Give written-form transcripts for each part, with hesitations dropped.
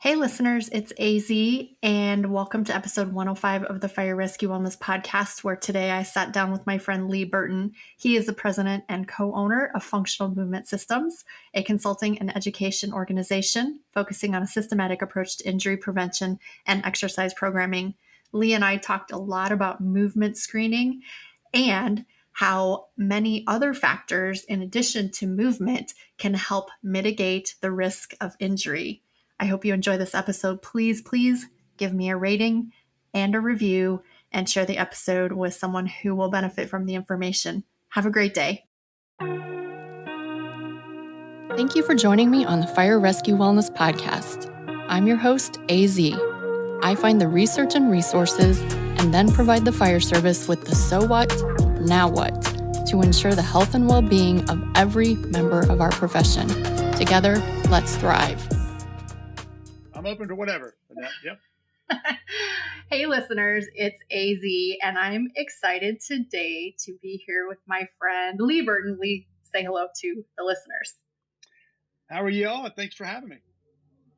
Hey listeners, it's AZ and welcome to episode 105 of the Fire Rescue Wellness Podcast, where today I sat down with my friend Lee Burton. He is the president and co-owner of Functional Movement Systems, a consulting and education organization focusing on a systematic approach to injury prevention and exercise programming. Lee and I talked a lot about movement screening and how many other factors in addition to movement can help mitigate the risk of injury. I hope you enjoy this episode. Please give me a rating and a review and share the episode with someone who will benefit from the information. Have a great day. Thank you for joining me on the Fire Rescue Wellness Podcast. I'm your host, AZ. I find the research and resources and then provide the fire service with the so what, now what, to ensure the health and well-being of every member of our profession. Together, let's thrive. I'm open to whatever. Yep. Hey listeners, it's AZ, and I'm excited today to be here with my friend Lee Burton. Lee, say hello to the listeners. How are you all? Thanks for having me.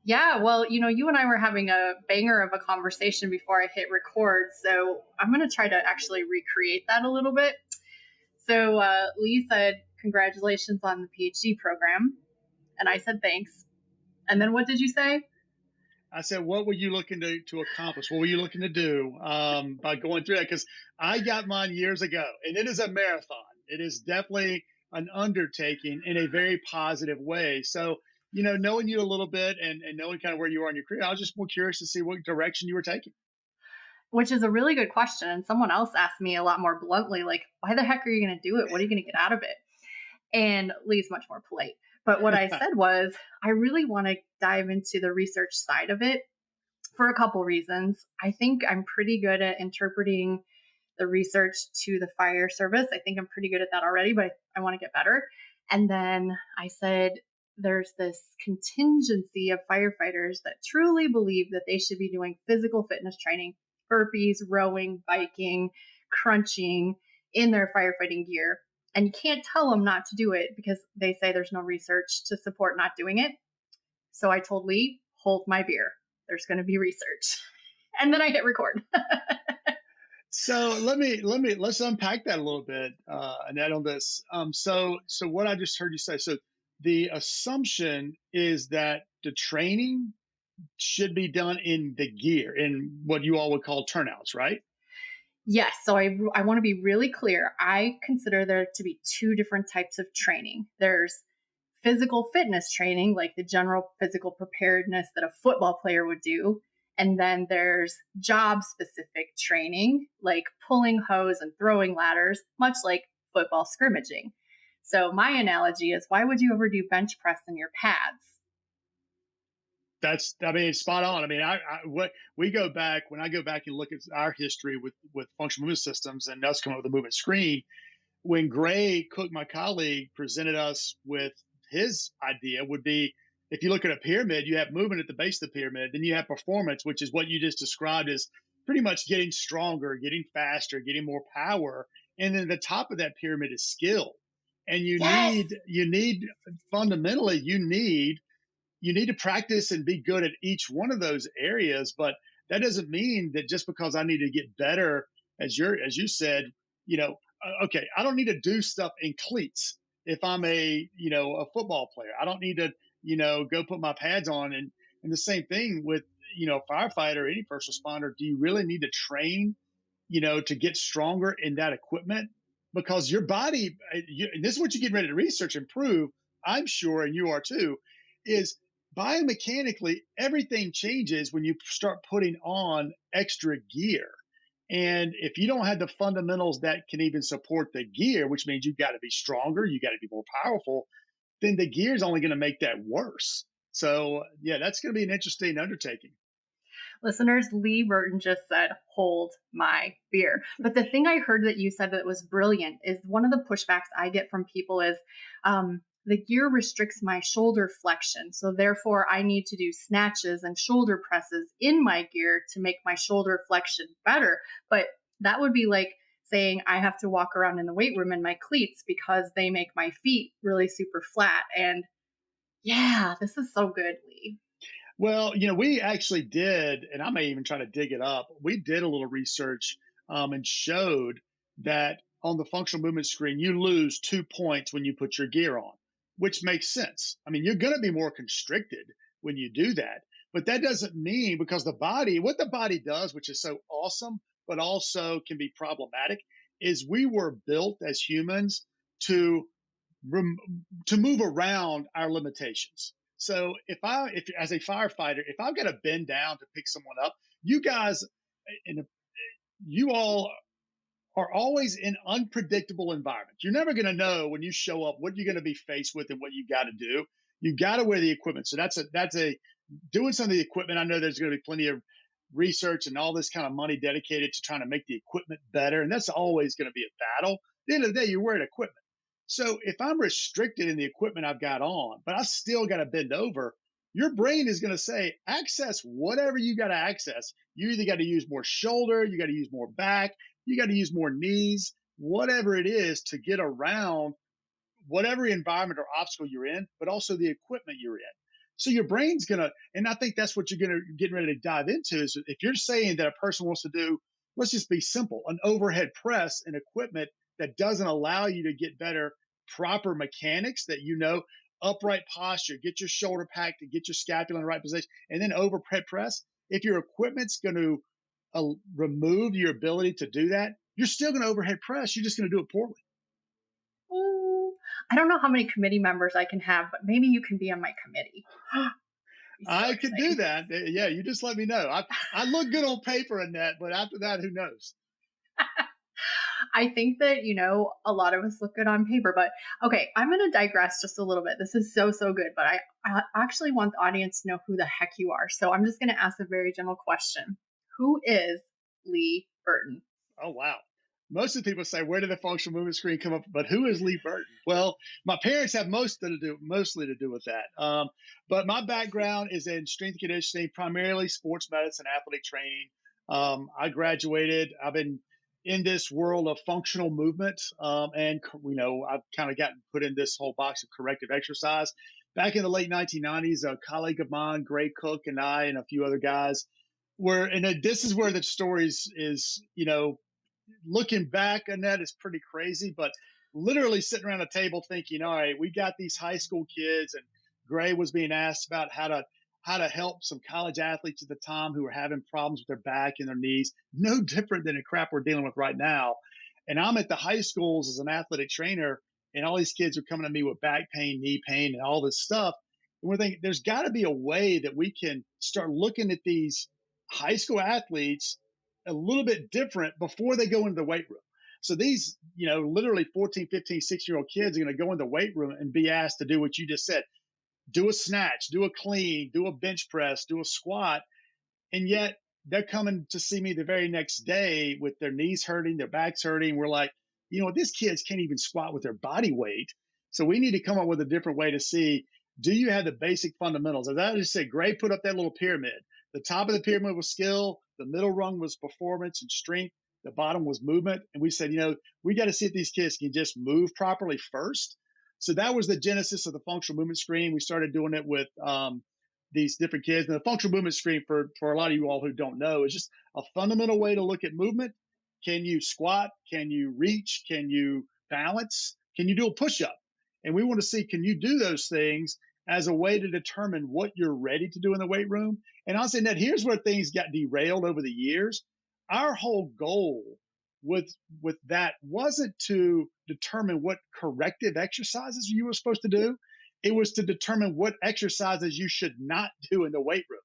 Yeah, well, you and I were having a banger of a conversation before I hit record, so I'm going to try to actually recreate that a little bit. So Lee said, congratulations on the PhD program, and I said thanks. And then what did you say? I said, what were you looking to accomplish? What were you looking to do by going through that? Because I got mine years ago, and it is a marathon. It is definitely an undertaking in a very positive way. So, knowing you a little bit and knowing kind of where you are in your career, I was just more curious to see what direction you were taking. Which is a really good question. And someone else asked me a lot more bluntly, like, why the heck are you going to do it? What are you going to get out of it? And Lee's much more polite. But what I said was, I really want to dive into the research side of it for a couple reasons. I think I'm pretty good at interpreting the research to the fire service. I think I'm pretty good at that already, but I want to get better. And then I said, there's this contingency of firefighters that truly believe that they should be doing physical fitness training, burpees, rowing, biking, crunching in their firefighting gear. And you can't tell them not to do it because they say there's no research to support not doing it. So I told Lee, hold my beer. There's going to be research. And then I hit record. So let's unpack that a little bit, Annette, on this. So what I just heard you say, so the assumption is that the training should be done in the gear, in what you all would call turnouts, right? Yes. So I want to be really clear. I consider there to be two different types of training. There's physical fitness training, like the general physical preparedness that a football player would do. And then there's job specific training, like pulling hose and throwing ladders, much like football scrimmaging. So my analogy is, why would you ever do bench press in your pads? It's spot on. I mean, when I go back and look at our history with functional movement systems and us coming up with the movement screen, when Gray Cook, my colleague, presented us with his idea would be, if you look at a pyramid, you have movement at the base of the pyramid, then you have performance, which is what you just described as pretty much getting stronger, getting faster, getting more power. And then the top of that pyramid is skill. And you need fundamentally, you need to practice and be good at each one of those areas. But that doesn't mean that just because I need to get better, as you said, okay, I don't need to do stuff in cleats if I'm a football player. I don't need to, go put my pads on. And the same thing with, firefighter, any first responder. Do you really need to train, to get stronger in that equipment? Because your body, and this is what you're getting ready to research and prove, I'm sure, and you are too, is biomechanically, everything changes when you start putting on extra gear. And if you don't have the fundamentals that can even support the gear, which means you've got to be stronger, you got to be more powerful, then the gear is only going to make that worse. So yeah, that's going to be an interesting undertaking. Listeners, Lee Burton just said, hold my beer. But the thing I heard that you said that was brilliant is one of the pushbacks I get from people is the gear restricts my shoulder flexion. So therefore, I need to do snatches and shoulder presses in my gear to make my shoulder flexion better. But that would be like saying I have to walk around in the weight room in my cleats because they make my feet really super flat. And yeah, this is so good, Lee. Well, we actually did, and I may even try to dig it up. We did a little research and showed that on the functional movement screen, you lose 2 points when you put your gear on, which makes sense. I mean, you're going to be more constricted when you do that. But that doesn't mean because what the body does, which is so awesome, but also can be problematic, is we were built as humans to rem- to move around our limitations. So if as a firefighter, if I've got to bend down to pick someone up, you guys, and you all are always in unpredictable environments. You're never going to know when you show up what you're going to be faced with and what you got to do. You got to wear the equipment. So that's a doing some of the equipment. I know there's going to be plenty of research and all this kind of money dedicated to trying to make the equipment better, and that's always going to be a battle. At the end of the day, you're wearing equipment. So if I'm restricted in the equipment I've got on, but I still got to bend over, your brain is going to say, access whatever you got to access. You either got to use more shoulder, you got to use more back, you got to use more knees, whatever it is to get around whatever environment or obstacle you're in, but also the equipment you're in. So your brain's gonna, and I think that's what you're gonna getting ready to dive into is if you're saying that a person wants to do, let's just be simple, an overhead press and equipment that doesn't allow you to get better proper mechanics that upright posture, get your shoulder packed and get your scapula in the right position, and then overhead press. If your equipment's going to remove your ability to do that, you're still going to overhead press. You're just going to do it poorly. Ooh, I don't know how many committee members I can have, but maybe you can be on my committee. Be so I could do exciting. that. Yeah, you just let me know. I look good on paper in that, but after that, who knows? I think that, a lot of us look good on paper, but okay, I'm going to digress just a little bit. This is so, so good, but I actually want the audience to know who the heck you are. So I'm just going to ask a very general question. Who is Lee Burton? Oh wow. Most of the people say, "Where did the functional movement screen come up?" But who is Lee Burton? Well, my parents have mostly to do with that. But my background is in strength and conditioning, primarily sports medicine, athletic training. I graduated. I've been in this world of functional movement, and I've kind of gotten put in this whole box of corrective exercise. Back in the late 1990s, a colleague of mine, Gray Cook, and I, and a few other guys, this is where the stories is, looking back on that is pretty crazy, but literally sitting around a table thinking, all right, we got these high school kids, and Gray was being asked about how to help some college athletes at the time who were having problems with their back and their knees, no different than the crap we're dealing with right now. And I'm at the high schools as an athletic trainer, and all these kids are coming to me with back pain, knee pain, and all this stuff. And we're thinking there's got to be a way that we can start looking at these high school athletes a little bit different before they go into the weight room. So these, literally 14, 15, 6-year-old kids are going to go in the weight room and be asked to do what you just said: do a snatch, do a clean, do a bench press, do a squat. And yet they're coming to see me the very next day with their knees hurting, their backs hurting. We're like, these kids can't even squat with their body weight. So we need to come up with a different way to see, do you have the basic fundamentals? As I just said, Gray put up that little pyramid. The top of the pyramid was skill, the middle rung was performance and strength, the bottom was movement. And we said, we got to see if these kids can just move properly first. So that was the genesis of the functional movement screen. We started doing it with these different kids. And the functional movement screen, for a lot of you all who don't know, is just a fundamental way to look at movement. Can you squat? Can you reach? Can you balance? Can you do a push up? And we want to see, can you do those things as a way to determine what you're ready to do in the weight room? And I'll say that here's where things got derailed over the years. Our whole goal with that wasn't to determine what corrective exercises you were supposed to do. It was to determine what exercises you should not do in the weight room.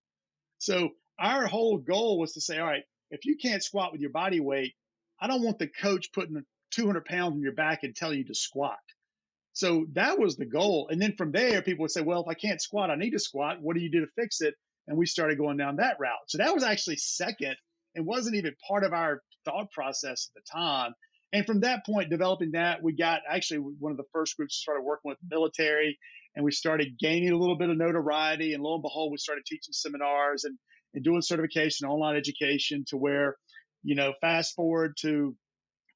So our whole goal was to say, all right, if you can't squat with your body weight, I don't want the coach putting 200 pounds on your back and telling you to squat. So that was the goal. And then from there, people would say, well, if I can't squat, I need to squat. What do you do to fix it? And we started going down that route. So that was actually second and wasn't even part of our thought process at the time. And from that point, developing that, we got actually one of the first groups started working with the military, and we started gaining a little bit of notoriety. And lo and behold, we started teaching seminars and doing certification, online education, to where, fast forward to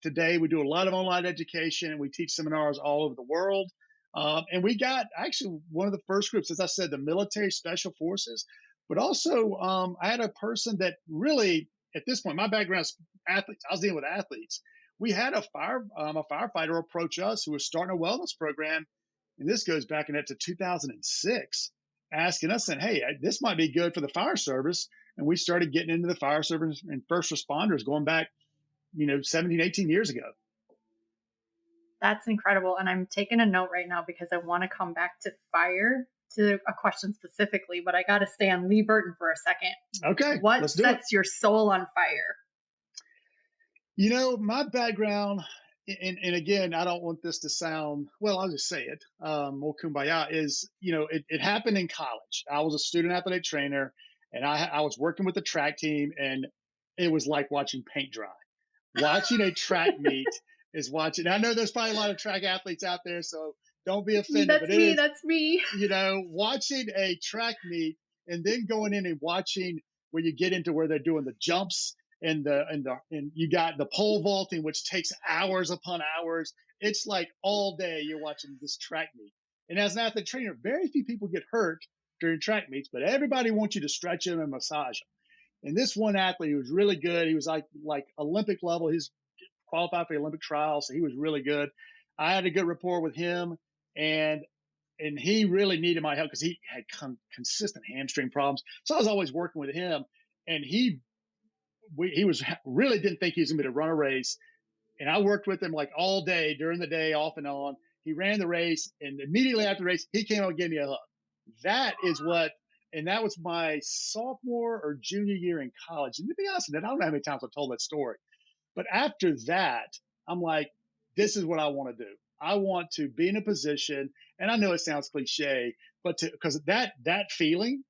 today, we do a lot of online education, and we teach seminars all over the world. And we got actually one of the first groups, as I said, the military special forces. But also, I had a person that really, at this point, my background is athletes. I was dealing with athletes. We had a firefighter approach us who was starting a wellness program, and this goes back into 2006, asking us, saying, "Hey, this might be good for the fire service." And we started getting into the fire service and first responders going back, 17, 18 years ago. That's incredible. And I'm taking a note right now because I want to come back to fire to a question specifically, but I got to stay on Lee Burton for a second. Okay, What let's do it. sets your soul on fire? My background, and again, I don't want this to sound, well, I'll just say it, more kumbaya, is, it happened in college. I was a student athletic trainer, and I was working with the track team, and it was like watching paint dry. Watching a track meet is watching. I know there's probably a lot of track athletes out there, so don't be offended, That's but it me. is, That's me. watching a track meet and then going in and watching where you get into where they're doing the jumps and you got the pole vaulting, which takes hours upon hours. It's like all day you're watching this track meet. And as an athlete trainer, very few people get hurt during track meets, but everybody wants you to stretch them and massage them. And this one athlete, he was really good. He was like Olympic level. He's qualified for the Olympic trials, so he was really good. I had a good rapport with him, and he really needed my help because he had consistent hamstring problems. So I was always working with him, and he was really didn't think he was going to be able to run a race. And I worked with him like all day during the day, off and on. He ran the race, and immediately after the race, he came out and gave me a hug. That is what, and that was my sophomore or junior year in college. And to be honest, I don't know how many times I've told that story. But after that, I'm like, this is what I want to do. I want to be in a position, and I know it sounds cliche, but because that feeling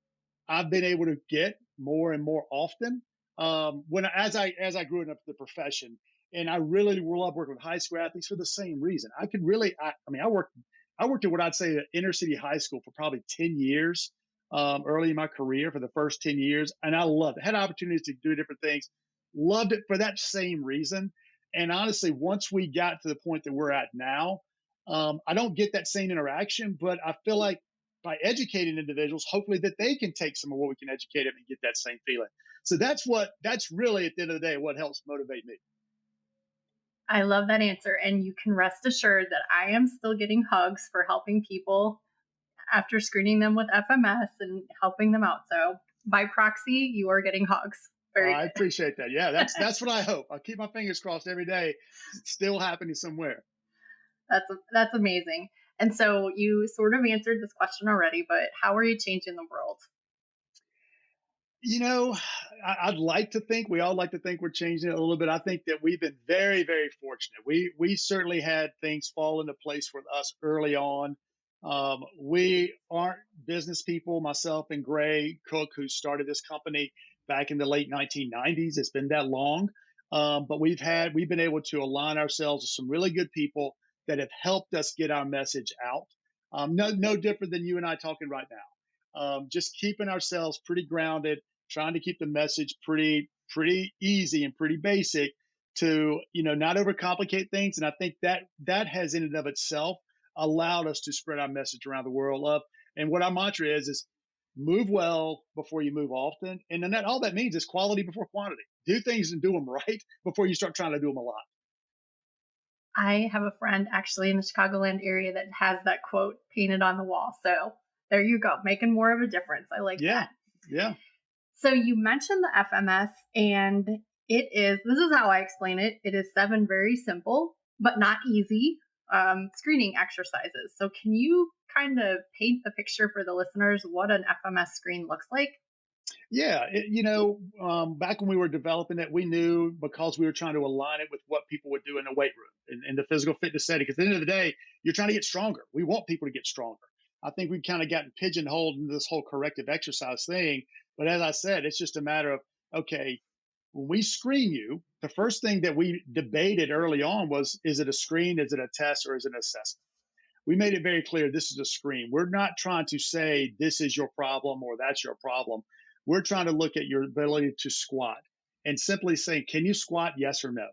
I've been able to get more and more often when as I grew up the profession, and I really love working with high school athletes for the same reason. I could really, I mean, I worked at what I'd say an inner city high school for probably 10 years, early in my career for the first 10 years, and I loved it. Had opportunities to do different things, loved it for that same reason. And honestly, once we got to the point that we're at now, I don't get that same interaction, but I feel like by educating individuals, hopefully that they can take some of what we can educate them and get that same feeling. So that's really at the end of the day what helps motivate me. I love that answer. And you can rest assured that I am still getting hugs for helping people after screening them with FMS and helping them out. So by proxy, you are getting hugs. Very I good. appreciate that. Yeah, that's what I hope. I keep my fingers crossed every day. It's still happening somewhere. That's amazing. And so you sort of answered this question already, but how are you changing the world? You know, I'd like to think we all like to think we're changing it a little bit. I think that we've been very, very fortunate. We certainly had things fall into place for us early on. We aren't business people. Myself and Gray Cook, who started this company back in the late 1990s. It's been that long, but we've been able to align ourselves with some really good people that have helped us get our message out. No different than you and I talking right now. Just keeping ourselves pretty grounded, trying to keep the message pretty easy and pretty basic to not overcomplicate things. And I think that has in and of itself allowed us to spread our message around the world of. And what our mantra is move well before you move often. And then all that means is quality before quantity. Do things and do them right before you start trying to do them a lot. I have a friend actually in the Chicagoland area that has that quote painted on the wall. So there you go, making more of a difference. I like Yeah. that. Yeah. So you mentioned the FMS, and this is how I explain it. It is 7 very simple, but not easy screening exercises. So can you kind of paint the picture for the listeners what an FMS screen looks like? Yeah, back when we were developing it, we knew because we were trying to align it with what people would do in the weight room and the physical fitness setting. Because at the end of the day, you're trying to get stronger. We want people to get stronger. I think we've kind of gotten pigeonholed into this whole corrective exercise thing. But as I said, it's just a matter of, okay, when we screen you, the first thing that we debated early on was, is it a screen, is it a test, or is it an assessment? We made it very clear this is a screen. We're not trying to say this is your problem or that's your problem. We're trying to look at your ability to squat and simply say, can you squat? Yes or no?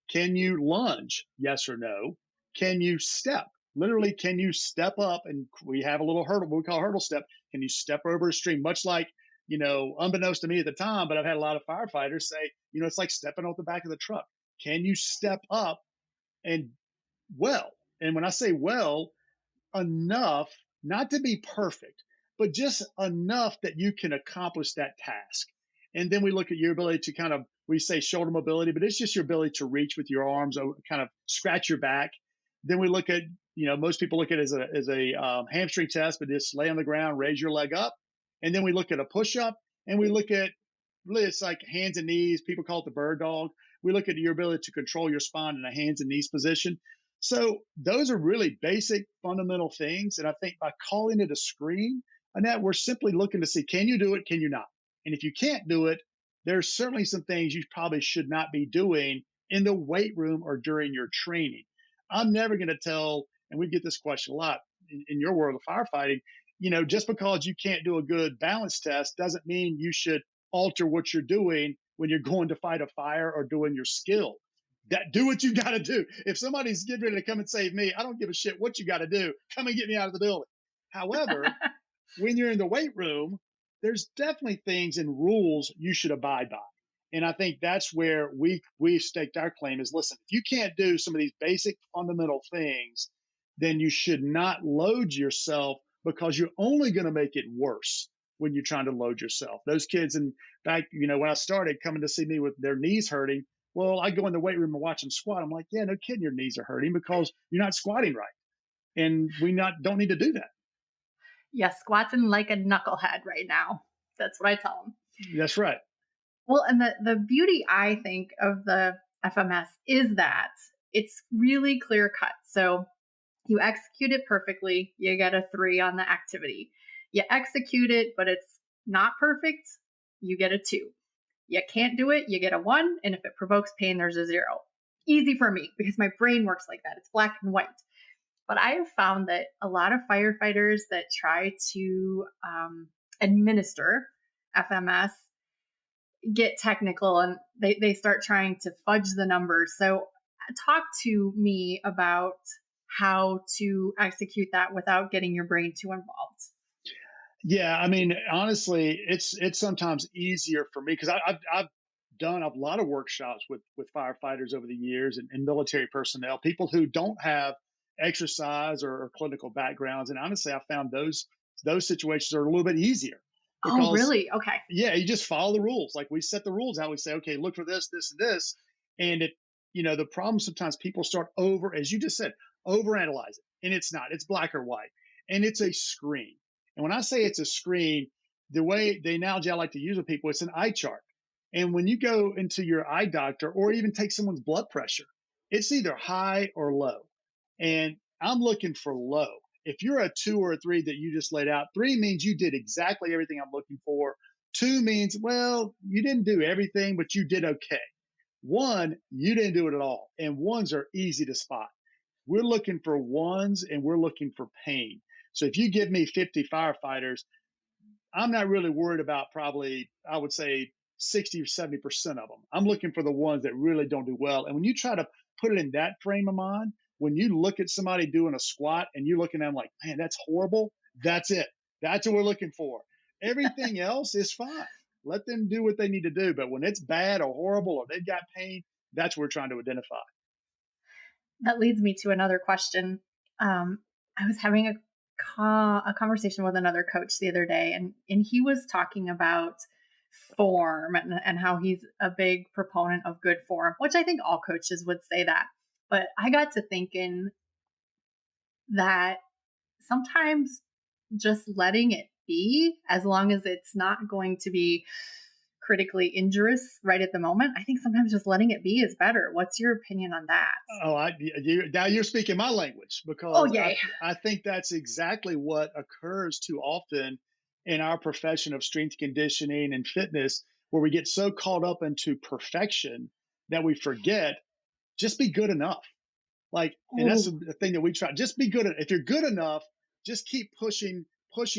Can you lunge? Yes or no? Can you step? Literally, can you step up? And we have a little hurdle, what we call hurdle step. Can you step over a stream? Much like unbeknownst to me at the time, but I've had a lot of firefighters say, it's like stepping off the back of the truck. Can you step up and well? And when I say well, enough, not to be perfect, but just enough that you can accomplish that task. And then we look at your ability to kind of, we say shoulder mobility, but it's just your ability to reach with your arms, or kind of scratch your back. Then we look at, most people look at it as a hamstring test, but just lay on the ground, raise your leg up. And then we look at a push up, and we look at, really, it's like hands and knees. People call it the bird dog. We look at your ability to control your spine in a hands and knees position. So those are really basic, fundamental things. And I think by calling it a screen, Annette, we're simply looking to see, can you do it? Can you not? And if you can't do it, there's certainly some things you probably should not be doing in the weight room or during your training. I'm never going to tell, and we get this question a lot in your world of firefighting, just because you can't do a good balance test doesn't mean you should alter what you're doing when you're going to fight a fire or doing your skill. That do what you got to do. If somebody's getting ready to come and save me, I don't give a shit what you got to do. Come and get me out of the building. However, when you're in the weight room, there's definitely things and rules you should abide by. And I think that's where we've staked our claim is, listen, if you can't do some of these basic fundamental things, then you should not load yourself, because you're only going to make it worse when you're trying to load yourself. Those kids, in fact, when I started coming to see me with their knees hurting, well, I go in the weight room and watch them squat. I'm like, yeah, no kidding, your knees are hurting because you're not squatting right. And don't need to do that. Yeah, squatting like a knucklehead right now. That's what I tell them. That's right. Well, and the beauty, I think, of the FMS is that it's really clear cut. So you execute it perfectly, you get a 3 on the activity. You execute it, but it's not perfect, you get a 2. You can't do it, you get a 1. And if it provokes pain, there's a 0. Easy for me because my brain works like that. It's black and white. But I have found that a lot of firefighters that try to administer FMS get technical, and they start trying to fudge the numbers. So talk to me about how to execute that without getting your brain too involved. Yeah, I mean, honestly, it's sometimes easier for me because I've done a lot of workshops with firefighters over the years, and military personnel, people who don't have exercise or clinical backgrounds, and honestly, I found those situations are a little bit easier Oh, because, really? Okay. yeah, you just follow the rules. Like, we set the rules out. We say, okay, look for this, this, and this, and the problem sometimes people start as you just said, overanalyze it, and it's not. It's black or white, and it's a screen. And when I say it's a screen, the analogy I like to use with people, it's an eye chart. And when you go into your eye doctor or even take someone's blood pressure, it's either high or low. And I'm looking for low. If you're a 2 or a 3 that you just laid out, 3 means you did exactly everything I'm looking for. 2 means, well, you didn't do everything, but you did okay. 1, you didn't do it at all. And 1s are easy to spot. We're looking for 1s, and we're looking for pain. So if you give me 50 firefighters, I'm not really worried about, probably, I would say, 60 or 70% of them. I'm looking for the ones that really don't do well. And when you try to put it in that frame of mind, when you look at somebody doing a squat and you're looking at them like, man, that's horrible, that's it. That's what we're looking for. Everything else is fine. Let them do what they need to do. But when it's bad or horrible or they've got pain, that's what we're trying to identify. That leads me to another question. I was having a conversation with another coach the other day, and he was talking about form and how he's a big proponent of good form, which I think all coaches would say that. But I got to thinking that sometimes just letting it be, as long as it's not going to be critically injurious right at the moment, I think sometimes just letting it be is better. What's your opinion on that? Oh, now you're speaking my language, Oh, because yay. I think that's exactly what occurs too often in our profession of strength conditioning and fitness, where we get so caught up into perfection that we forget, just be good enough. Like, and that's Oh, the thing that we try. Just be good. If you're good enough, just keep pushing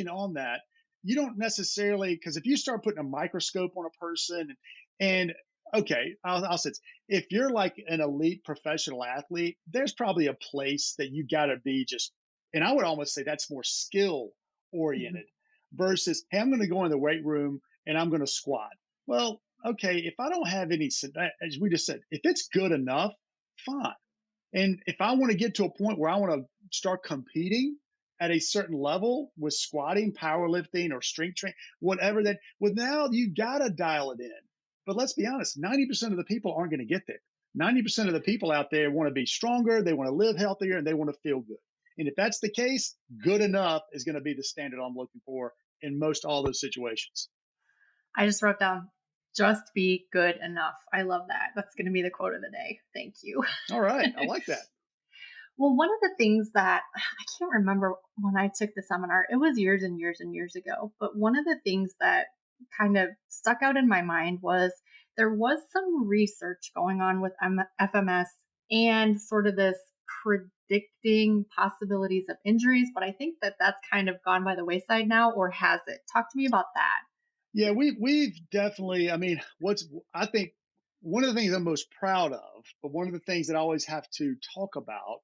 on that. You don't necessarily, because if you start putting a microscope on a person, and okay, I'll say this. If you're like an elite professional athlete, there's probably a place that you got to be just, and I would almost say that's more skill mhm. oriented versus, hey, I'm going to go in the weight room and I'm going to squat. Well, okay, if I don't have any, as we just said, if it's good enough, fine. And if I want to get to a point where I want to start competing at a certain level with squatting, powerlifting, or strength training, whatever that, well, now you got to dial it in. But let's be honest, 90% of the people aren't going to get there. 90% of the people out there want to be stronger, they want to live healthier, and they want to feel good. And if that's the case, good enough is going to be the standard I'm looking for in most all those situations. I just wrote down, just be good enough. I love that. That's going to be the quote of the day. Thank you. All right. I like that. Well, one of the things that I can't remember when I took the seminar, it was years and years and years ago, but one of the things that kind of stuck out in my mind was there was some research going on with FMS and sort of this predicting possibilities of injuries, but I think that that's kind of gone by the wayside now, or has it? Talk to me about that. Yeah, we've definitely. I mean, I think one of the things I'm most proud of, but one of the things that I always have to talk about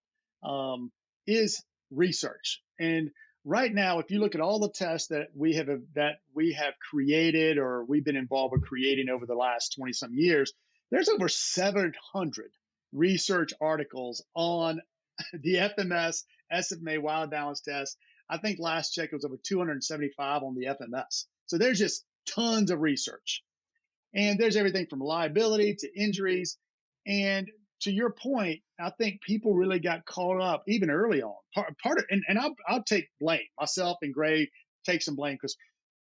is research. And right now, if you look at all the tests that we have created or we've been involved with creating over the last 20 some years, there's over 700 research articles on the FMS SMA wild balance test. I think last check it was over 275 on the FMS. So there's just tons of research. And there's everything from liability to injuries. And to your point, I think people really got caught up even early on. Part of, and I'll take blame. Myself and Gray take some blame because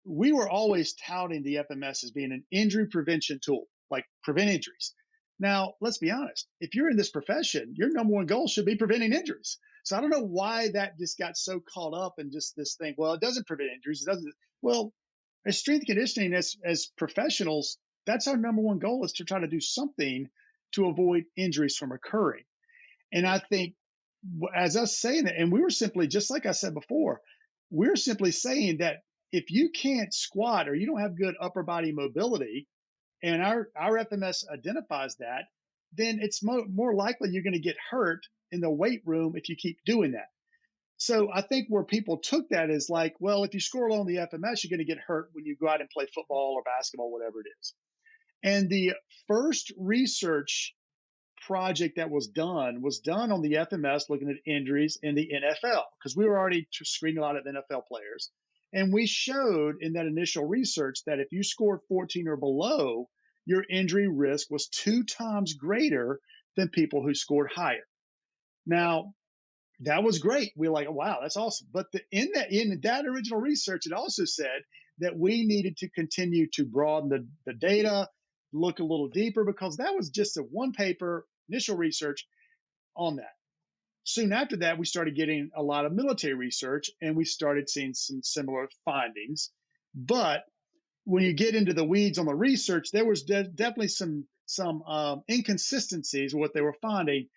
we were always touting the FMS as being an injury prevention tool, like prevent injuries. Now, let's be honest. If you're in this profession, your number one goal should be preventing injuries. So I don't know why that just got so caught up in just this thing. Well, it doesn't prevent injuries. It doesn't. Well, as strength conditioning, as professionals, that's our number one goal is to try to do something to avoid injuries from occurring. And I think as us saying that, and we were simply, just like I said before, we're simply saying that if you can't squat or you don't have good upper body mobility, and our FMS identifies that, then it's more likely you're going to get hurt in the weight room if you keep doing that. So I think where people took that is like, well, if you score low on the FMS, you're going to get hurt when you go out and play football or basketball, whatever it is. And the first research project that was done on the FMS, looking at injuries in the NFL, because we were already screening a lot of NFL players. And we showed in that initial research that if you scored 14 or below, your injury risk was 2 times greater than people who scored higher. Now, that was great. We were like, wow, that's awesome. But in that original research, it also said that we needed to continue to broaden the data, look a little deeper, because that was just a one paper initial research on that. Soon after that, we started getting a lot of military research and we started seeing some similar findings. But when you get into the weeds on the research, there was definitely some inconsistencies with what they were finding.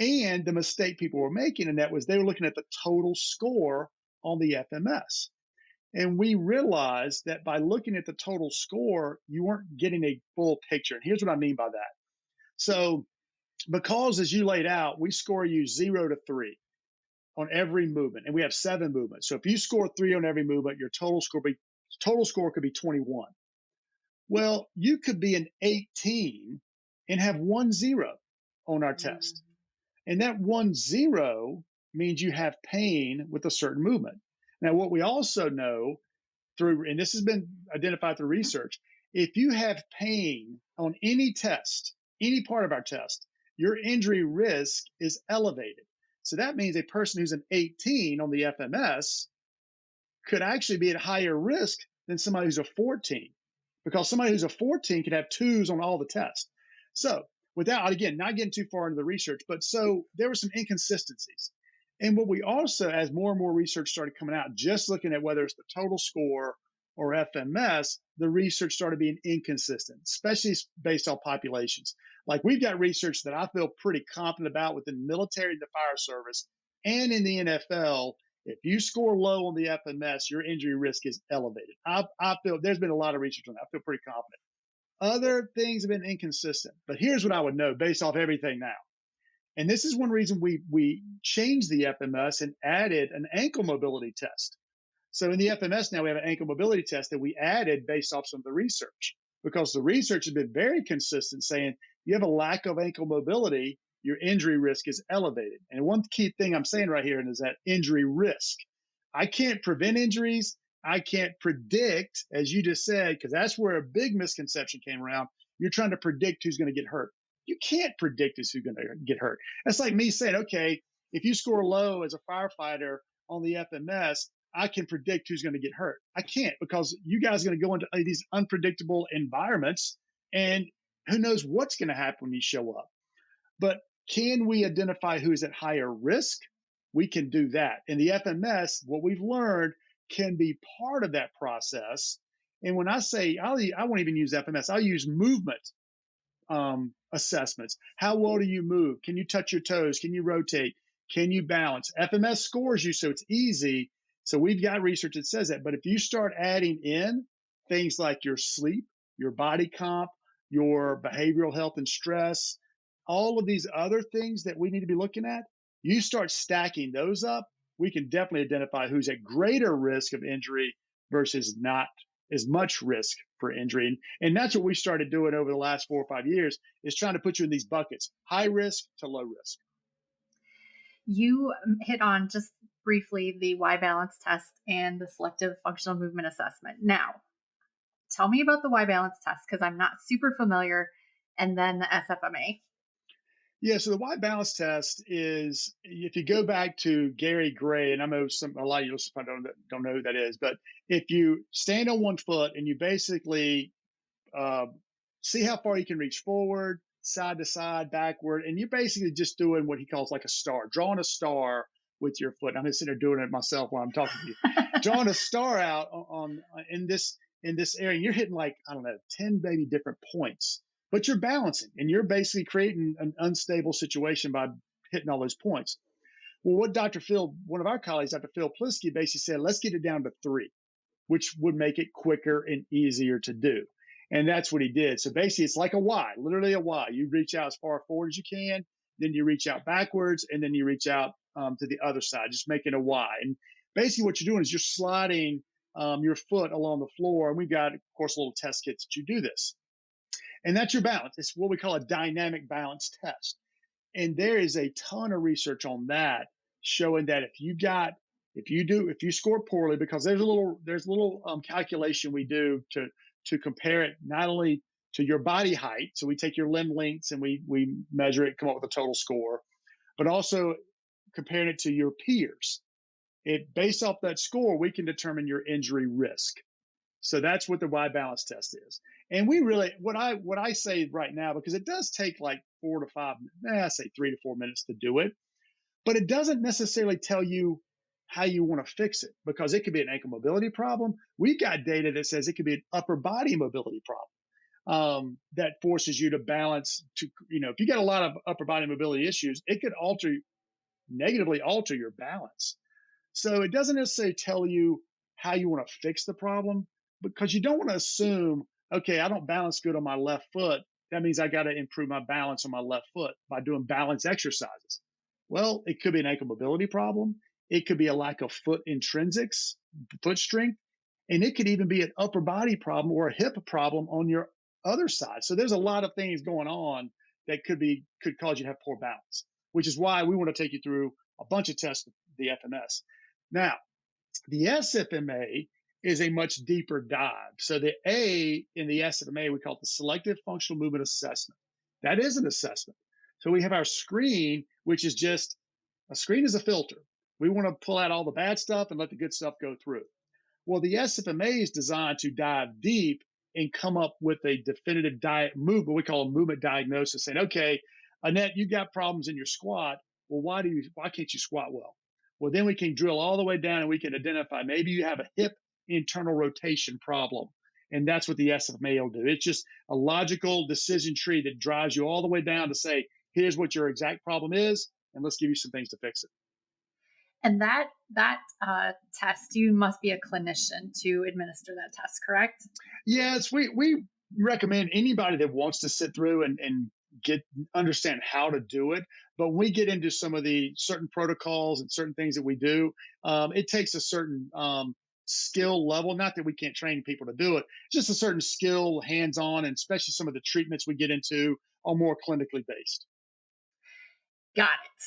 And the mistake people were making, and that was they were looking at the total score on the FMS. And we realized that by looking at the total score, you weren't getting a full picture. And here's what I mean by that. So, because as you laid out, we score you 0 to 3 on every movement, and we have 7 movements. So if you score 3 on every movement, your total score could be 21. Well, you could be an 18 and have 1 0 on our test. And that 1 0 means you have pain with a certain movement. Now, what we also know and this has been identified through research, if you have pain on any test, any part of our test, your injury risk is elevated. So that means a person who's an 18 on the FMS could actually be at higher risk than somebody who's a 14, because somebody who's a 14 could have 2s on all the tests. So, without, again, not getting too far into the research, but so there were some inconsistencies. And what we also, as more and more research started coming out, just looking at whether it's the total score or FMS, the research started being inconsistent, especially based on populations. Like we've got research that I feel pretty confident about within the military and the fire service and in the NFL. If you score low on the FMS, your injury risk is elevated. I feel there's been a lot of research on that. I feel pretty confident. Other things have been inconsistent, but here's what I would know based off everything now. And this is one reason we changed the FMS and added an ankle mobility test. So in the FMS now we have an ankle mobility test that we added based off some of the research, because the research has been very consistent saying you have a lack of ankle mobility, your injury risk is elevated. And one key thing I'm saying right here is that injury risk. I can't prevent injuries. I can't predict, as you just said, because that's where a big misconception came around. You're trying to predict who's going to get hurt. You can't predict who's going to get hurt. That's like me saying, okay, if you score low as a firefighter on the FMS, I can predict who's going to get hurt. I can't, because you guys are going to go into these unpredictable environments, and who knows what's going to happen when you show up. But can we identify who's at higher risk? We can do that. In the FMS, what we've learned can be part of that process. And when I say, I won't even use FMS, I'll use movement assessments. How well do you move? Can you touch your toes? Can you rotate? Can you balance? FMS scores you, so it's easy. So we've got research that says that. But if you start adding in things like your sleep, your body comp, your behavioral health and stress, all of these other things that we need to be looking at, you start stacking those up, we can definitely identify who's at greater risk of injury versus not as much risk for injury. And that's what we started doing over the last 4 or 5 years, is trying to put you in these buckets, high risk to low risk. You hit on just briefly the Y balance test and the selective functional movement assessment. Now, tell me about the Y balance test, because I'm not super familiar, and then the SFMA. Yeah, so the Y balance test is, if you go back to Gary Gray, and I know a lot of you listeners don't know who that is, but if you stand on one foot and you basically see how far you can reach forward, side to side, backward, and you're basically just doing what he calls like a star, drawing a star with your foot. I'm just sitting there doing it myself while I'm talking to you, drawing a star out on in this area. And you're hitting, like, I don't know, 10 maybe different points, but you're balancing and you're basically creating an unstable situation by hitting all those points. Well, what one of our colleagues, Dr. Phil Plisky, basically said, let's get it down to 3, which would make it quicker and easier to do. And that's what he did. So basically, it's like a Y, literally a Y. You reach out as far forward as you can, then you reach out backwards, and then you reach out to the other side, just making a Y. And basically what you're doing is you're sliding your foot along the floor. And we've got, of course, little test kits that you do this. And that's your balance. It's what we call a dynamic balance test. And there is a ton of research on that showing that if you score poorly, because there's a little calculation we do to compare it not only to your body height, so we take your limb lengths and we measure it, come up with a total score, but also comparing it to your peers. Based off that score, we can determine your injury risk. So that's what the Y balance test is. And we really, what I say right now, because it does take like 4 to 5, I say 3 to 4 minutes to do it, but it doesn't necessarily tell you how you want to fix it, because it could be an ankle mobility problem. We've got data that says it could be an upper body mobility problem that forces you to balance. If you got a lot of upper body mobility issues, it could negatively alter your balance. So it doesn't necessarily tell you how you want to fix the problem, because you don't want to assume, okay, I don't balance good on my left foot, that means I got to improve my balance on my left foot by doing balance exercises. Well, it could be an ankle mobility problem. It could be a lack of foot intrinsics, foot strength, and it could even be an upper body problem or a hip problem on your other side. So there's a lot of things going on that could cause you to have poor balance, which is why we want to take you through a bunch of tests with the FMS. Now, the SFMA is a much deeper dive. So the A in the SFMA, we call it the Selective Functional Movement Assessment. That is an assessment. So we have our screen, which is just a screen is a filter. We want to pull out all the bad stuff and let the good stuff go through. Well, the SFMA is designed to dive deep and come up with a definitive movement, we call a movement diagnosis, saying, okay, Annette, you got problems in your squat. Well, why can't you squat well? Well, then we can drill all the way down and we can identify maybe you have a hip internal rotation problem. And that's what the SFMA will do. It's just a logical decision tree that drives you all the way down to say, here's what your exact problem is, and let's give you some things to fix it. And that test, you must be a clinician to administer that test, correct? Yes, we recommend anybody that wants to sit through and understand how to do it. But when we get into some of the certain protocols and certain things that we do, it takes a certain skill level. Not that we can't train people to do it, just a certain skill, hands on, and especially some of the treatments we get into are more clinically based. Got it.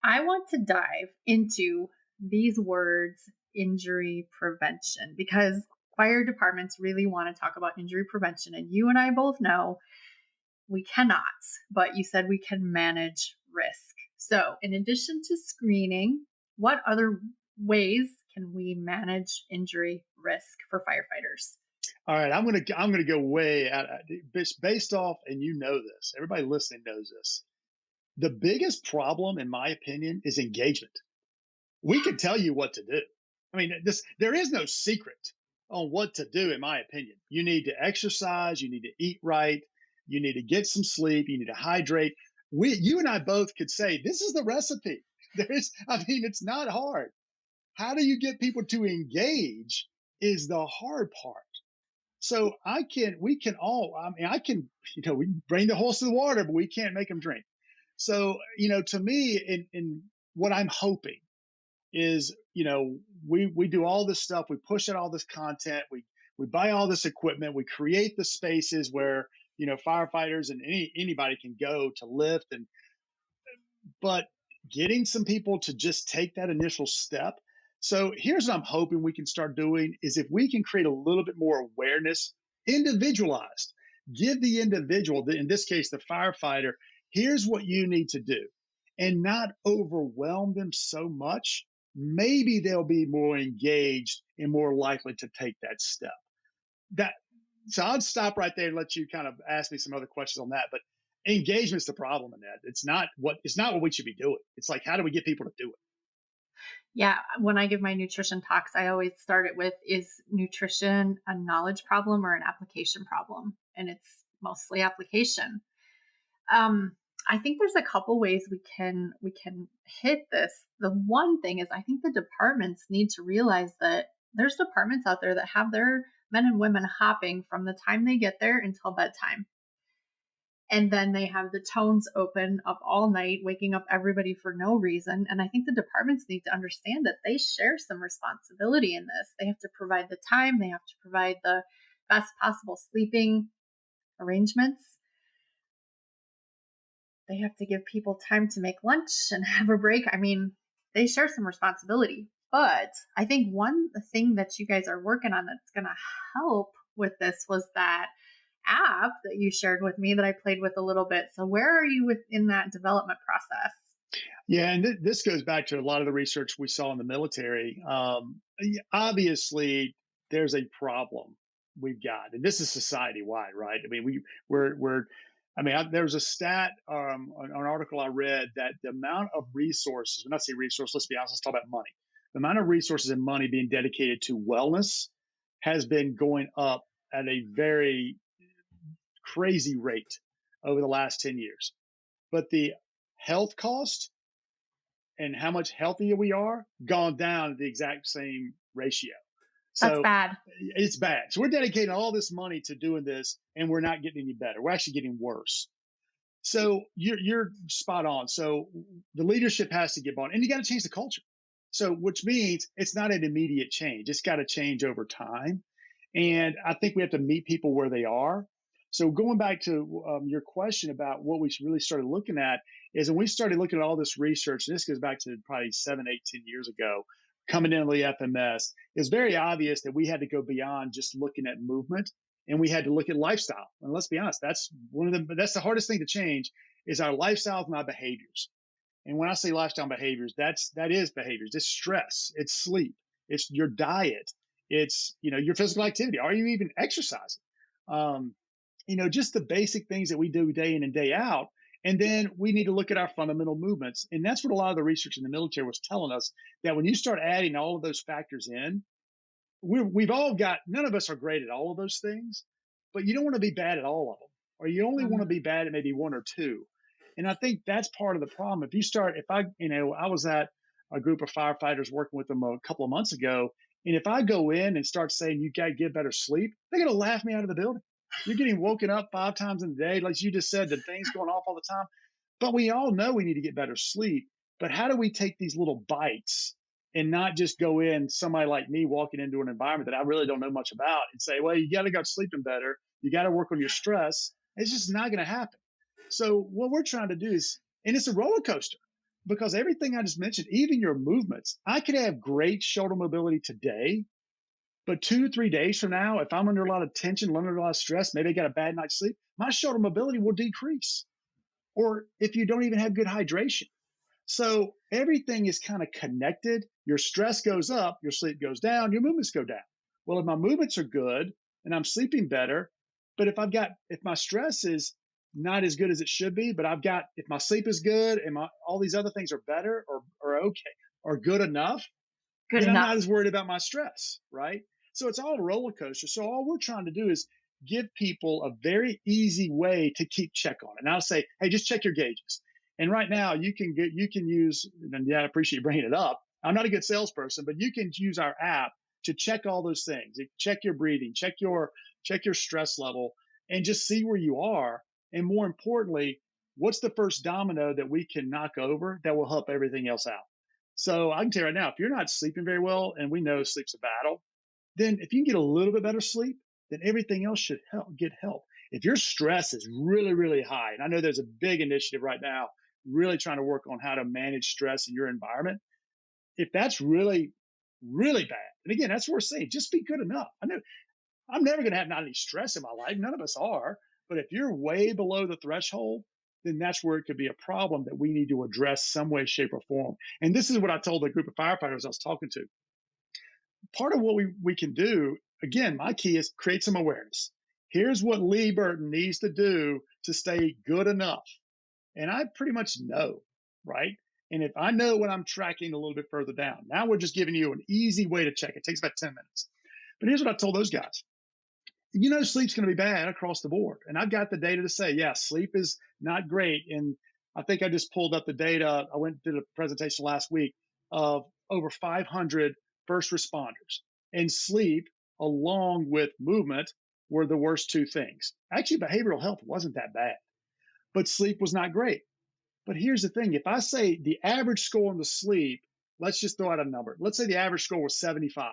I want to dive into these words, injury prevention, because fire departments really want to talk about injury prevention. And you and I both know we cannot, but you said we can manage risk. So, in addition to screening, what other ways can we manage injury risk for firefighters? All right, I'm gonna go way out based off, and you know this. Everybody listening knows this. The biggest problem, in my opinion, is engagement. We can tell you what to do. I mean, there is no secret on what to do, in my opinion. You need to exercise, you need to eat right, you need to get some sleep, you need to hydrate. You and I both could say this is the recipe. I mean, it's not hard. How do you get people to engage is the hard part. So we can all, I mean, we can bring the horse to the water, but we can't make them drink. So, to me, in what I'm hoping is, we do all this stuff, we push out all this content, we buy all this equipment, we create the spaces where, firefighters and anybody can go to lift but getting some people to just take that initial step. So here's what I'm hoping we can start doing is if we can create a little bit more awareness, individualized, give the individual, in this case, the firefighter, here's what you need to do, and not overwhelm them so much. Maybe they'll be more engaged and more likely to take that step. That so I'll stop right there and let you kind of ask me some other questions on that. But engagement's the problem in that. It's not what we should be doing. It's like, how do we get people to do it? Yeah, when I give my nutrition talks, I always start it with, is nutrition a knowledge problem or an application problem? And it's mostly application. Um, I think there's a couple ways we can hit this. The one thing is I think the departments need to realize that there's departments out there that have their men and women hopping from the time they get there until bedtime. And then they have the tones open up all night, waking up everybody for no reason. And I think the departments need to understand that they share some responsibility in this. They have to provide the time, they have to provide the best possible sleeping arrangements. They have to give people time to make lunch and have a break. I mean, they share some responsibility. But I think one thing that you guys are working on that's going to help with this was that app that you shared with me that I played with a little bit. So where are you within that development process? Yeah, and this goes back to a lot of the research we saw in the military. Obviously, there's a problem we've got, and this is society wide, right? I mean, we're I mean, there's a stat, an article I read that the amount of resources, when I say resource, let's be honest, let's talk about money. The amount of resources and money being dedicated to wellness has been going up at a very crazy rate over the last 10 years. But the health cost and how much healthier we are gone down at the exact same ratio. That's So bad. it's bad. So we're dedicating all this money to doing this, and we're not getting any better. We're actually getting worse. So you're spot on. So the leadership has to get bought, and you got to change the culture. So which means it's not an immediate change. It's got to change over time. And I think we have to meet people where they are. So going back to your question about what we really started looking at is when we started looking at all this research, and this goes back to probably 7, 8, 10 years ago, coming into the FMS, it's very obvious that we had to go beyond just looking at movement, and we had to look at lifestyle. And let's be honest, that's the hardest thing to change is our lifestyles and our behaviors. And when I say lifestyle behaviors, that is behaviors. It's stress, it's sleep, it's your diet, it's your physical activity. Are you even exercising? Just the basic things that we do day in and day out. And then we need to look at our fundamental movements. And that's what a lot of the research in the military was telling us, that when you start adding all of those factors in, we've all got, none of us are great at all of those things, but you don't want to be bad at all of them, or you only want to be bad at maybe one or two. And I think that's part of the problem. I was at a group of firefighters working with them a couple of months ago. And if I go in and start saying you got to get better sleep, they're going to laugh me out of the building. You're getting woken up 5 times in the day. Like you just said, the things going off all the time. But we all know we need to get better sleep. But how do we take these little bites and not just go in, somebody like me walking into an environment that I really don't know much about, and say, well, you got to go sleeping better. You got to work on your stress. It's just not going to happen. So what we're trying to do is, and it's a roller coaster, because everything I just mentioned, even your movements, I could have great shoulder mobility today, but 2 or 3 days from now, if I'm under a lot of tension, under a lot of stress, maybe I got a bad night's sleep, my shoulder mobility will decrease. Or if you don't even have good hydration. So everything is kind of connected. Your stress goes up, your sleep goes down, your movements go down. Well, if my movements are good and I'm sleeping better, but if my stress is not as good as it should be, but if my sleep is good and all these other things are better or okay or good enough, Good then I'm not enough. as worried about my stress, right? So it's all a roller coaster. So all we're trying to do is give people a very easy way to keep check on it. And I'll say, hey, just check your gauges. And right now you can use, and yeah, I appreciate you bringing it up. I'm not a good salesperson, but you can use our app to check all those things. Check your breathing, check your stress level, and just see where you are. And more importantly, what's the first domino that we can knock over that will help everything else out? So I can tell you right now, if you're not sleeping very well, and we know sleep's a battle, then if you can get a little bit better sleep, then everything else should get help. If your stress is really, really high, and I know there's a big initiative right now, really trying to work on how to manage stress in your environment. If that's really, really bad, and again, that's what we're saying, just be good enough. I know I'm never going to have not any stress in my life. None of us are. But if you're way below the threshold, then that's where it could be a problem that we need to address some way, shape, or form. And this is what I told the group of firefighters I was talking to. Part of what we can do, again, my key is create some awareness. Here's what Lee Burton needs to do to stay good enough. And I pretty much know, right? And if I know when I'm tracking a little bit further down, now we're just giving you an easy way to check. It takes about 10 minutes. But here's what I told those guys. Sleep's going to be bad across the board. And I've got the data to say, yeah, sleep is not great. And I think I just pulled up the data. I did a presentation last week of over 500 first responders. And sleep, along with movement, were the worst two things. Actually, behavioral health wasn't that bad, but sleep was not great. But here's the thing. If I say the average score on the sleep, let's just throw out a number. Let's say the average score was 75.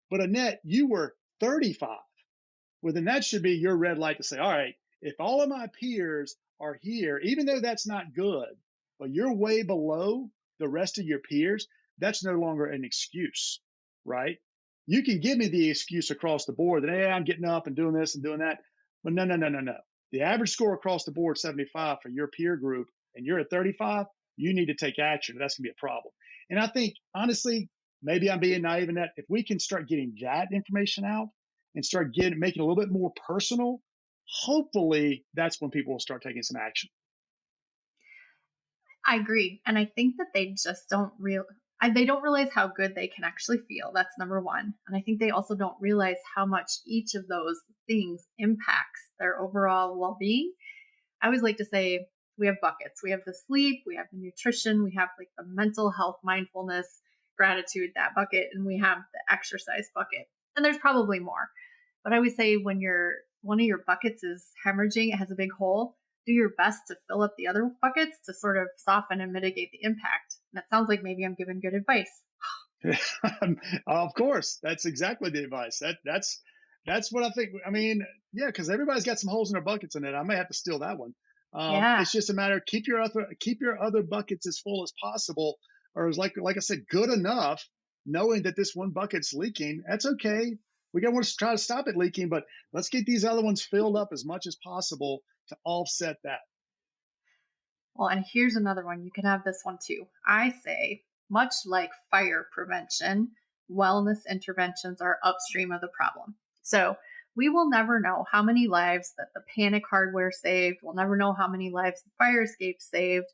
But Annette, you were 35. Well, then that should be your red light to say, all right, if all of my peers are here, even though that's not good, but you're way below the rest of your peers, that's no longer an excuse, right? You can give me the excuse across the board that, hey, I'm getting up and doing this and doing that. But no, no, no, no, no. The average score across the board, 75 for your peer group, and you're at 35, you need to take action. That's going to be a problem. And I think, honestly, maybe I'm being naive in that if we can start getting that information out, and start making it a little bit more personal, hopefully that's when people will start taking some action. I agree. And I think that they just they don't realize how good they can actually feel. That's number one. And I think they also don't realize how much each of those things impacts their overall well-being. I always like to say we have buckets. We have the sleep, we have the nutrition, we have like the mental health, mindfulness, gratitude, that bucket, and we have the exercise bucket. And there's probably more. But I would say when one of your buckets is hemorrhaging, it has a big hole, do your best to fill up the other buckets to sort of soften and mitigate the impact. And that sounds like maybe I'm giving good advice. Of course, that's exactly the advice. That's what I think. I mean, yeah, because everybody's got some holes in their buckets in it. I may have to steal that one. Yeah. It's just a matter of keep your other buckets as full as possible, or as like I said, good enough, knowing that this one bucket's leaking. That's okay. We got to want to try to stop it leaking, but let's get these other ones filled up as much as possible to offset that. Well, and here's another one. You can have this one too. I say, much like fire prevention, wellness interventions are upstream of the problem. So we will never know how many lives that the panic hardware saved. We'll never know how many lives the fire escape saved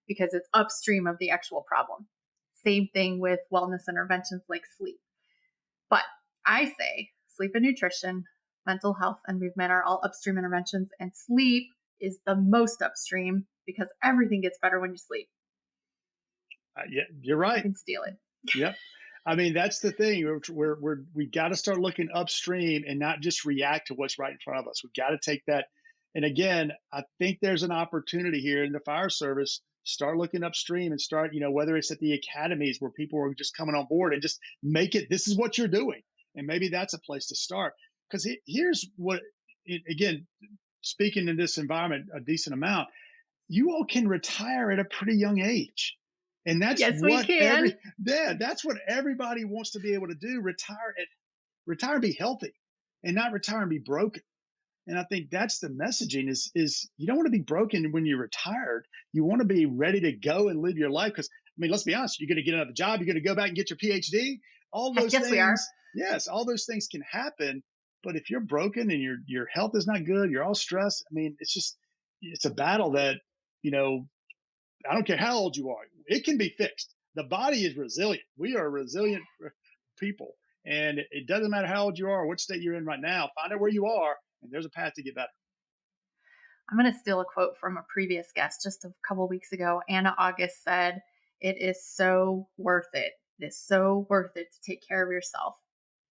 because it's upstream of the actual problem. Same thing with wellness interventions like sleep. But I say sleep and nutrition, mental health, and movement are all upstream interventions, and sleep is the most upstream because everything gets better when you sleep. Yeah, you're right. You can steal it. Yep. I mean, that's the thing. We got to start looking upstream and not just react to what's right in front of us. We got to take that. And again, I think there's an opportunity here in the fire service start looking upstream and start, whether it's at the academies where people are just coming on board and just make it, this is what you're doing. And maybe that's a place to start. Because here's what, again, speaking in this environment a decent amount, you all can retire at a pretty young age. And Yes, we can. that's what everybody wants to be able to do. Retire and be healthy, and not retire and be broken. And I think that's the messaging is you don't want to be broken when you're retired. You want to be ready to go and live your life. Because I mean, let's be honest, you're going to get another job, you're going to go back and get your PhD. All Heck, those yes, we are. things, yes, all those things can happen. But if you're broken and your health is not good, you're all stressed. I mean, it's a battle that, I don't care how old you are, it can be fixed. The body is resilient. We are resilient people. And it doesn't matter how old you are or what state you're in right now, find out where you are, and there's a path to get better. I'm going to steal a quote from a previous guest just a couple weeks ago. Anna August said, "It is so worth it. It is so worth it to take care of yourself."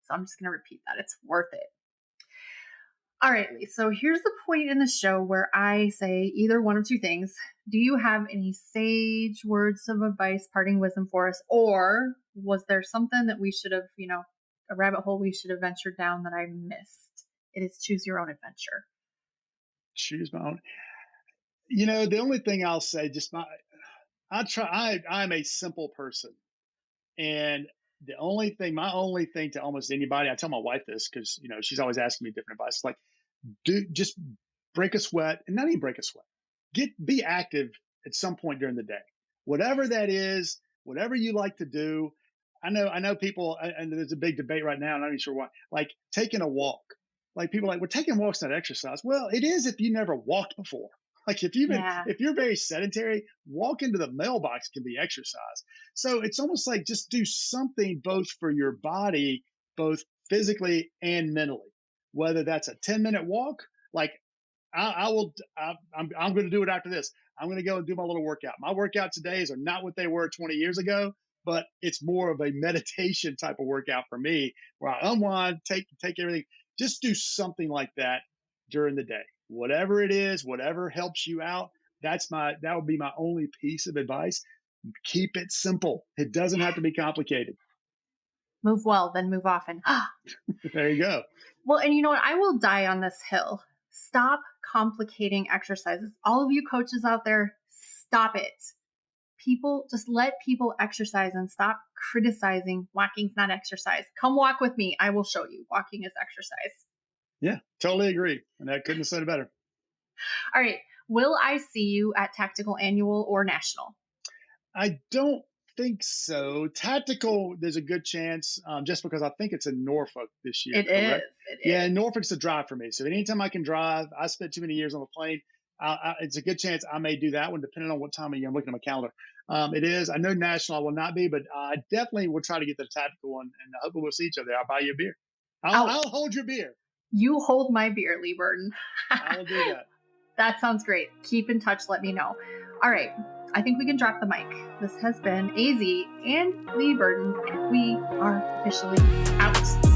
So I'm just going to repeat that. It's worth it. All right, Lee. So here's the point in the show where I say either one of two things. Do you have any sage words of advice, parting wisdom for us? Or was there something that we should have, a rabbit hole we should have ventured down that I missed? It is choose your own adventure. Choose my own. The only thing I'll say, I'm a simple person. And my only thing to almost anybody, I tell my wife this because, she's always asking me different advice. Like, just break a sweat, and not even break a sweat. Be active at some point during the day, whatever that is, whatever you like to do. I know people, and there's a big debate right now. I'm not even sure why, like taking a walk. Like people are like, well, taking walks not exercise. Well, it is if you never walked before. Like if you're very sedentary, walk into the mailbox can be exercise. So it's almost like just do something both for your body, both physically and mentally. Whether that's a 10-minute walk, like I'm going to do it after this. I'm going to go and do my little workout. My workout todays are not what they were 20 years ago, but it's more of a meditation type of workout for me, where I unwind, take everything. Just do something like that during the day. Whatever it is, whatever helps you out, that would be my only piece of advice. Keep it simple. It doesn't have to be complicated. Move well, then move often. There you go. Well, and you know what? I will die on this hill. Stop complicating exercises. All of you coaches out there, stop it. Just let people exercise and stop criticizing walking's not exercise. Come walk with me. I will show you. Walking is exercise. Yeah, totally agree. And I couldn't have said it better. All right. Will I see you at Tactical Annual or National? I don't think so. Tactical, there's a good chance, just because I think it's in Norfolk this year. It is. Yeah, Norfolk's a drive for me. So anytime I can drive, I spent too many years on the plane. It's a good chance I may do that one, depending on what time of year. I'm looking at my calendar. It is. I know National I will not be, but I definitely will try to get the Tactical one, and I hope we'll see each other. I'll buy you a beer. I'll hold your beer. You hold my beer, Lee Burton. I will do that. That sounds great. Keep in touch. Let me know. All right. I think we can drop the mic. This has been AZ and Lee Burton, and we are officially out.